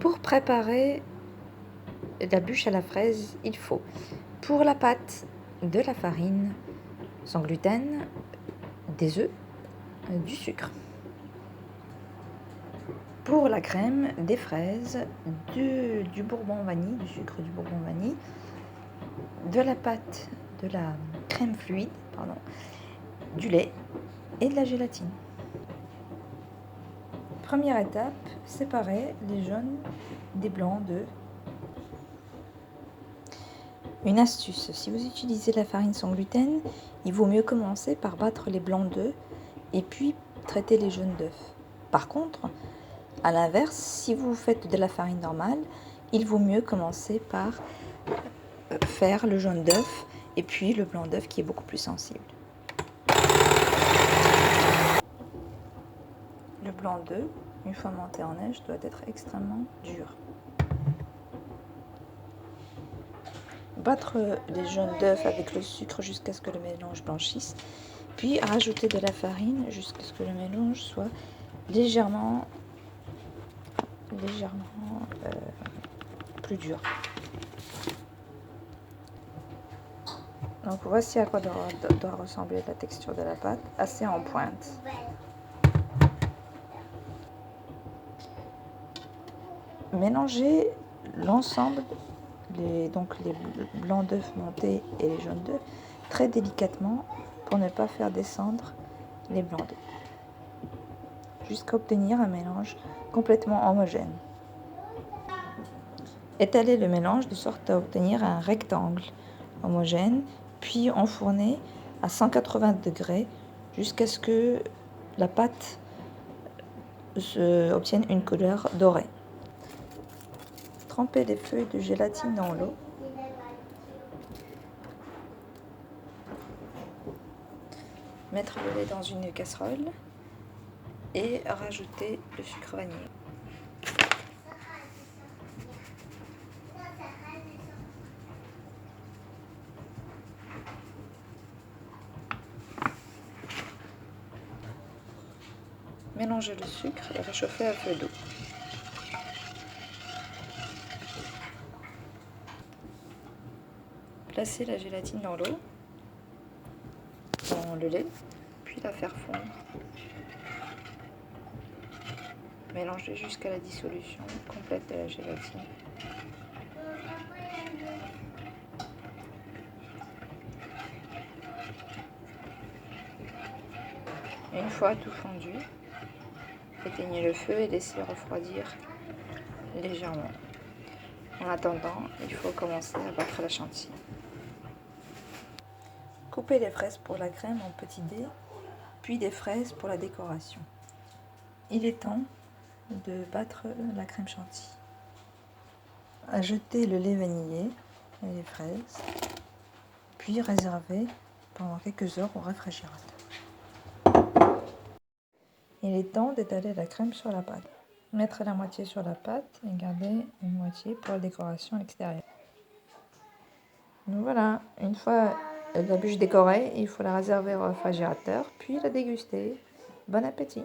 Pour préparer la bûche à la fraise, il faut pour la pâte de la farine sans gluten, des œufs, du sucre. Pour la crème, des fraises, du bourbon vanille, du sucre du bourbon vanille, de la pâte, de la crème fluide, du lait et de la gélatine. Première étape, séparer les jaunes des blancs d'œufs. Une astuce, si vous utilisez la farine sans gluten, il vaut mieux commencer par battre les blancs d'œufs et puis traiter les jaunes d'œufs. Par contre, à l'inverse, si vous faites de la farine normale, il vaut mieux commencer par faire le jaune d'œuf et puis le blanc d'œuf qui est beaucoup plus sensible. Le blanc d'œuf, une fois monté en neige, doit être extrêmement dur. Battre les jaunes d'œufs avec le sucre jusqu'à ce que le mélange blanchisse, puis rajouter de la farine jusqu'à ce que le mélange soit légèrement plus dur. Donc voici à quoi doit ressembler la texture de la pâte, assez en pointe. Mélangez l'ensemble, donc les blancs d'œufs montés et les jaunes d'œufs, très délicatement pour ne pas faire descendre les blancs d'œufs, jusqu'à obtenir un mélange complètement homogène. Étalez le mélange de sorte à obtenir un rectangle homogène, puis enfournez à 180 degrés jusqu'à ce que la pâte obtienne une couleur dorée. Trempez les feuilles de gélatine dans l'eau. Mettre le lait dans une casserole et rajouter le sucre vanillé. Mélangez le sucre et réchauffez à feu doux. Placez la gélatine dans l'eau, dans le lait, puis la faire fondre. Mélangez jusqu'à la dissolution complète de la gélatine. Une fois tout fondu, éteignez le feu et laissez refroidir légèrement. En attendant, il faut commencer à battre la chantilly. Coupez les fraises pour la crème en petits dés, puis des fraises pour la décoration. Il est temps de battre la crème chantilly. Ajoutez le lait vanillé et les fraises, puis réservez pendant quelques heures au réfrigérateur. Il est temps d'étaler la crème sur la pâte. Mettre la moitié sur la pâte et garder une moitié pour la décoration extérieure. Donc voilà, une fois la bûche décorée, il faut la réserver au réfrigérateur, puis la déguster. Bon appétit!